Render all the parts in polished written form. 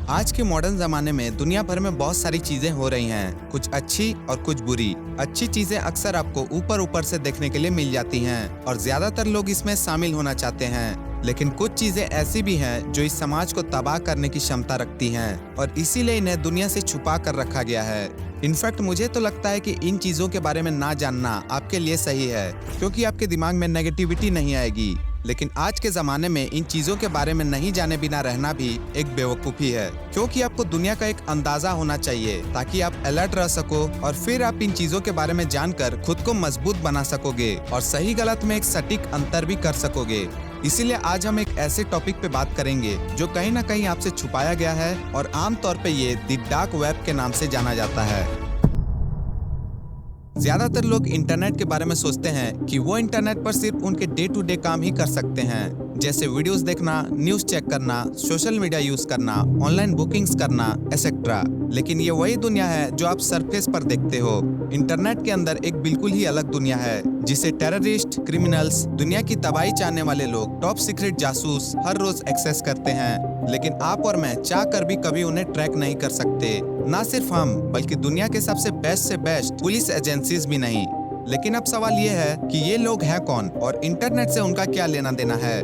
आज के मॉडर्न जमाने में दुनिया भर में बहुत सारी चीजें हो रही हैं, कुछ अच्छी और कुछ बुरी। अच्छी चीजें अक्सर आपको ऊपर ऊपर से देखने के लिए मिल जाती हैं और ज्यादातर लोग इसमें शामिल होना चाहते हैं, लेकिन कुछ चीजें ऐसी भी हैं जो इस समाज को तबाह करने की क्षमता रखती हैं और इसीलिए इन्हें दुनिया से छुपा कर रखा गया है। इनफैक्ट मुझे तो लगता है कि इन चीजों के बारे में ना जानना आपके लिए सही है, क्योंकि आपके दिमाग में नेगेटिविटी नहीं आएगी। लेकिन आज के जमाने में इन चीजों के बारे में नहीं जाने बिना रहना भी एक बेवकूफी है, क्योंकि आपको दुनिया का एक अंदाजा होना चाहिए ताकि आप अलर्ट रह सको और फिर आप इन चीजों के बारे में जानकर खुद को मजबूत बना सकोगे और सही गलत में एक सटीक अंतर भी कर सकोगे। इसीलिए आज हम एक ऐसे टॉपिक पे बात करेंगे जो कहीं ना कहीं आपसे छुपाया गया है और आमतौर पे ये द डार्क वेब के नाम से जाना जाता है। ज्यादातर लोग इंटरनेट के बारे में सोचते हैं कि वो इंटरनेट पर सिर्फ उनके डे टू डे काम ही कर सकते हैं, जैसे वीडियोस देखना, न्यूज़ चेक करना, सोशल मीडिया यूज करना, ऑनलाइन बुकिंग्स करना एसेट्रा। लेकिन ये वही दुनिया है जो आप सरफेस पर देखते हो। इंटरनेट के अंदर एक बिल्कुल ही अलग दुनिया है जिसे टेररिस्ट, क्रिमिनल्स, दुनिया की तबाही चाहने वाले लोग, टॉप सीक्रेट जासूस हर रोज एक्सेस करते हैं। लेकिन आप और मैं चाह कर भी कभी उन्हें ट्रैक नहीं कर सकते। ना सिर्फ हम, बल्कि दुनिया के सबसे बेस्ट से बेस्ट पुलिस एजेंसीज भी नहीं। लेकिन अब सवाल ये है कि ये लोग हैं कौन और इंटरनेट से उनका क्या लेना देना है।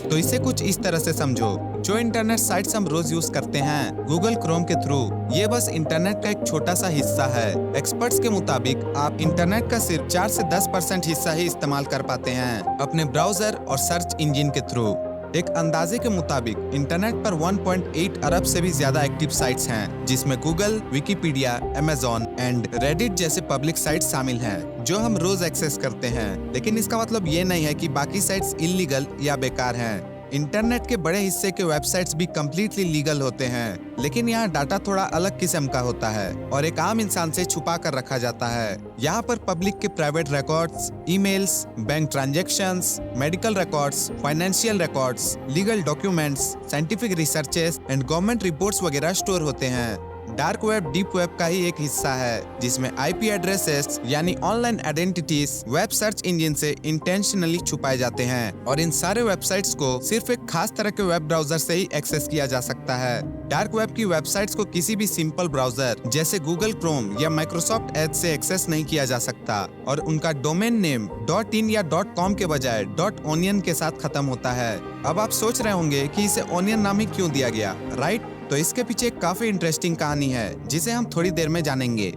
तो इसे कुछ इस तरह से समझो, जो इंटरनेट साइट्स हम रोज यूज करते हैं गूगल क्रोम के थ्रू, ये बस इंटरनेट का एक छोटा सा हिस्सा है। एक्सपर्ट्स के मुताबिक आप इंटरनेट का सिर्फ 4 से 10% हिस्सा ही इस्तेमाल कर पाते हैं अपने ब्राउजर और सर्च इंजन के थ्रू। एक अंदाजे के मुताबिक इंटरनेट पर 1.8 अरब से भी ज्यादा एक्टिव साइट्स हैं, जिसमें Google, Wikipedia, Amazon and Reddit जैसे पब्लिक साइट्स शामिल हैं जो हम रोज एक्सेस करते हैं। लेकिन इसका मतलब ये नहीं है कि बाकी साइट्स इल्लीगल या बेकार हैं। इंटरनेट के बड़े हिस्से के वेबसाइट्स भी कम्प्लीटली लीगल होते हैं, लेकिन यहाँ डाटा थोड़ा अलग किस्म का होता है और एक आम इंसान से छुपा कर रखा जाता है। यहाँ पर पब्लिक के private records, emails, bank transactions, medical records, financial records, legal documents, scientific researches and government reports वगैरह स्टोर होते हैं। डार्क वेब डीप वेब का ही एक हिस्सा है, जिसमें आईपी एड्रेसेस यानी online identities web search engine से इंटेंशनली छुपाए जाते हैं और इन सारे वेबसाइट्स को सिर्फ एक खास तरह के वेब ब्राउजर से ही एक्सेस किया जा सकता है। डार्क वेब की वेबसाइट्स को किसी भी सिंपल ब्राउजर जैसे गूगल क्रोम या माइक्रोसॉफ्ट एज से एक्सेस नहीं किया जा सकता और उनका डोमेन नेम .in या .com के बजाय .onion के साथ खत्म होता है। अब आप सोच रहे होंगे कि इसे ओनियन नाम ही क्यों दिया गया, राइट? तो इसके पीछे एक काफी इंटरेस्टिंग कहानी है जिसे हम थोड़ी देर में जानेंगे।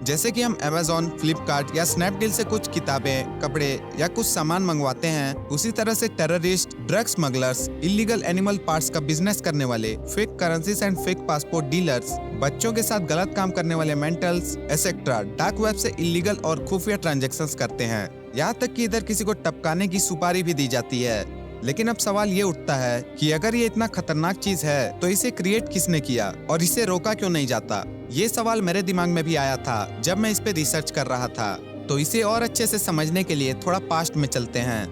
जैसे कि हम अमेज़न, फ्लिपकार्ट या स्नैपडील से कुछ किताबें, कपड़े या कुछ सामान मंगवाते हैं, उसी तरह से terrorist, drug smugglers, illegal animal parts का बिजनेस करने वाले, fake currencies and fake passport dealers, बच्चों के साथ गलत काम करने वाले मेंटल्स एसेट्रा डार्क वेब से इलीगल और खुफिया ट्रांजैक्शंस करते हैं। यहाँ तक कि इधर किसी को टपकाने की सुपारी भी दी जाती है। लेकिन अब सवाल ये उठता है कि अगर ये इतना खतरनाक चीज है तो इसे क्रिएट किसने किया और इसे रोका क्यों नहीं जाता? ये सवाल मेरे दिमाग में भी आया था जब मैं इस पे रिसर्च कर रहा था। तो इसे और अच्छे से समझने के लिए थोड़ा पास्ट में चलते हैं।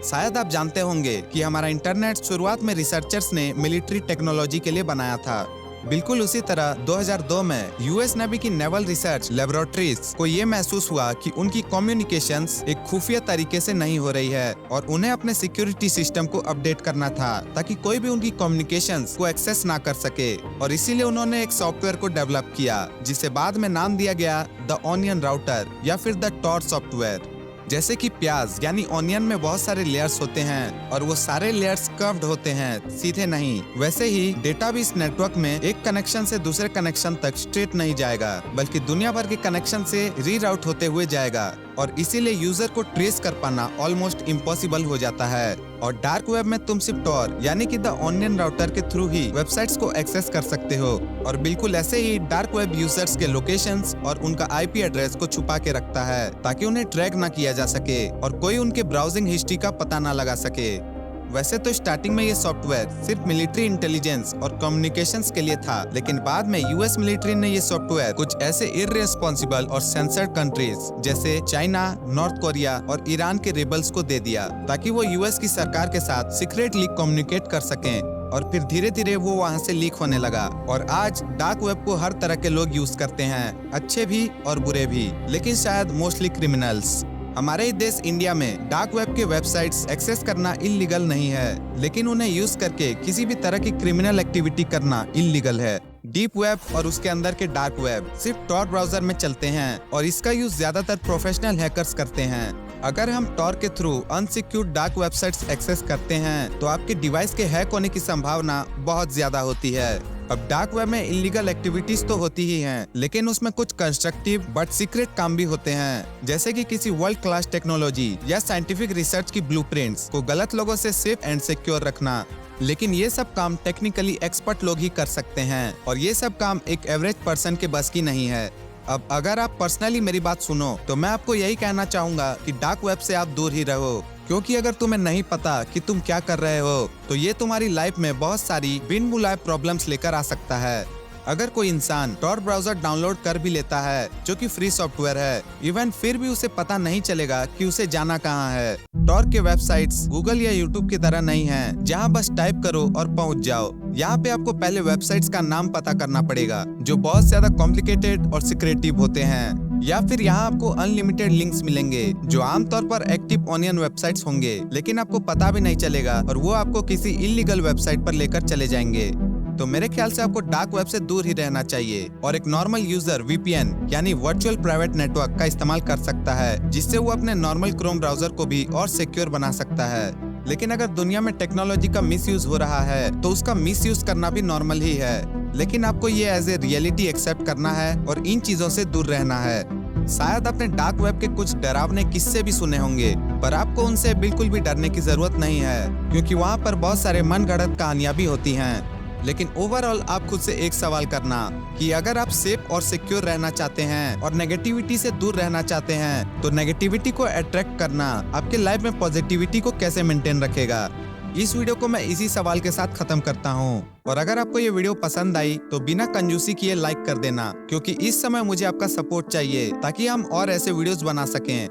शायद आप जानते होंगे कि हमारा इंटरनेट शुरुआत में रिसर्चर्स ने मिलिट्री टेक्नोलॉजी के लिए बनाया था। बिल्कुल उसी तरह 2002 में यूएस नेवी की नेवल रिसर्च लेबोरेटरीज को ये महसूस हुआ कि उनकी कम्युनिकेशंस एक खुफिया तरीके से नहीं हो रही है और उन्हें अपने सिक्योरिटी सिस्टम को अपडेट करना था ताकि कोई भी उनकी कम्युनिकेशंस को एक्सेस ना कर सके। और इसीलिए उन्होंने एक सॉफ्टवेयर को डेवलप किया जिसे बाद में नाम दिया गया द ऑनियन राउटर या फिर द टॉर सॉफ्टवेयर। जैसे कि प्याज यानी ऑनियन में बहुत सारे लेयर्स होते हैं और वो सारे लेयर्स कर्व्ड होते हैं, सीधे नहीं। वैसे ही डेटा भी इस नेटवर्क में एक कनेक्शन से दूसरे कनेक्शन तक स्ट्रेट नहीं जाएगा, बल्कि दुनिया भर के कनेक्शन से रीराउट होते हुए जाएगा और इसीलिए यूजर को ट्रेस कर पाना ऑलमोस्ट इम्पॉसिबल हो जाता है। और डार्क वेब में तुम सिर्फ टॉर यानी कि द ऑनियन राउटर के थ्रू ही वेबसाइट्स को एक्सेस कर सकते हो और बिल्कुल ऐसे ही डार्क वेब यूजर्स के लोकेशंस और उनका आईपी एड्रेस को छुपा के रखता है ताकि उन्हें ट्रैक ना किया जा सके और कोई उनके ब्राउजिंग हिस्ट्री का पता ना लगा सके। वैसे तो स्टार्टिंग में ये सॉफ्टवेयर सिर्फ मिलिट्री इंटेलिजेंस और कम्युनिकेशंस के लिए था, लेकिन बाद में यूएस मिलिट्री ने ये सॉफ्टवेयर कुछ ऐसे इररेस्पॉन्सिबल और सेंसर्ड कंट्रीज जैसे चाइना, नॉर्थ कोरिया और ईरान के रेबल्स को दे दिया ताकि वो यूएस की सरकार के साथ सीक्रेटली कम्युनिकेट कर सकें। और फिर धीरे धीरे वो वहाँ से लीक होने लगा और आज डार्क वेब को हर तरह के लोग यूज करते हैं, अच्छे भी और बुरे भी, लेकिन शायद मोस्टली क्रिमिनल्स। हमारे ही देश इंडिया में डार्क वेब के वेबसाइट्स एक्सेस करना इल्लीगल नहीं है, लेकिन उन्हें यूज करके किसी भी तरह की क्रिमिनल एक्टिविटी करना इल्लीगल है। डीप वेब और उसके अंदर के डार्क वेब सिर्फ टॉर ब्राउजर में चलते हैं और इसका यूज ज्यादातर प्रोफेशनल हैकर्स करते हैं। अगर हम टॉर के through unsecured dark websites access करते हैं तो आपके डिवाइस के हैक होने की संभावना बहुत ज्यादा होती है। अब डार्क वेब में इलीगल एक्टिविटीज तो होती ही हैं, लेकिन उसमें कुछ कंस्ट्रक्टिव बट सीक्रेट काम भी होते हैं, जैसे कि किसी वर्ल्ड क्लास टेक्नोलॉजी या साइंटिफिक रिसर्च की ब्लूप्रिंट्स को गलत लोगों से सेफ एंड सिक्योर रखना। लेकिन ये सब काम टेक्निकली एक्सपर्ट लोग ही कर सकते हैं और ये सब काम एक एवरेज पर्सन के बस की नहीं है। अब अगर आप पर्सनली मेरी बात सुनो तो मैं आपको यही कहना चाहूंगा कि डार्क वेब से आप दूर ही रहो, क्योंकि अगर तुम्हें नहीं पता कि तुम क्या कर रहे हो तो ये तुम्हारी लाइफ में बहुत सारी बिन बुलाए प्रॉब्लम्स लेकर आ सकता है। अगर कोई इंसान टॉर ब्राउजर डाउनलोड कर भी लेता है जो कि फ्री सॉफ्टवेयर है, इवन फिर भी उसे पता नहीं चलेगा कि उसे जाना कहाँ है। टॉर के वेबसाइट्स गूगल या यूट्यूब की तरह नहीं है जहाँ बस टाइप करो और पहुँच जाओ। यहाँ पे आपको पहले वेबसाइट्स का नाम पता करना पड़ेगा जो बहुत ज्यादा कॉम्प्लिकेटेड और सिक्रेटिव होते हैं, या फिर यहाँ आपको अनलिमिटेड लिंक्स मिलेंगे जो आमतौर पर एक्टिव ऑनियन वेबसाइट्स होंगे, लेकिन आपको पता भी नहीं चलेगा और वो आपको किसी इलीगल वेबसाइट पर लेकर चले जाएंगे। तो मेरे ख्याल से आपको डार्क वेब से दूर ही रहना चाहिए और एक नॉर्मल यूजर वीपीएन यानी वर्चुअल प्राइवेट नेटवर्क का इस्तेमाल कर सकता है, जिससे वो अपने नॉर्मल क्रोम ब्राउजर को भी और सिक्योर बना सकता है। लेकिन अगर दुनिया में टेक्नोलॉजी का मिसयूज हो रहा है तो उसका मिसयूज करना भी नॉर्मल ही है, लेकिन आपको ये एज ए रियलिटी एक्सेप्ट करना है और इन चीजों से दूर रहना है। शायद आपने डार्क वेब के कुछ डरावने किस्से भी सुने होंगे, पर आपको उनसे बिल्कुल भी डरने की जरूरत नहीं है, क्योंकि वहाँ पर बहुत सारे मनगढ़ंत कहानियां भी होती हैं। लेकिन ओवरऑल आप खुद से एक सवाल करना कि अगर आप सेफ और सिक्योर रहना चाहते हैं और नेगेटिविटी से दूर रहना चाहते हैं तो नेगेटिविटी को अट्रैक्ट करना आपके लाइफ में पॉजिटिविटी को कैसे मेंटेन रखेगा। इस वीडियो को मैं इसी सवाल के साथ खत्म करता हूँ, और अगर आपको ये वीडियो पसंद आई तो बिना कंजूसी किए लाइक कर देना, क्योंकि इस समय मुझे आपका सपोर्ट चाहिए ताकि हम और ऐसे वीडियोस बना सकें।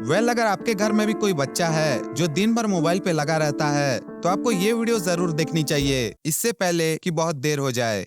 अगर आपके घर में भी कोई बच्चा है जो दिन भर मोबाइल पे लगा रहता है तो आपको ये वीडियो जरूर देखनी चाहिए, इससे पहले कि बहुत देर हो जाए।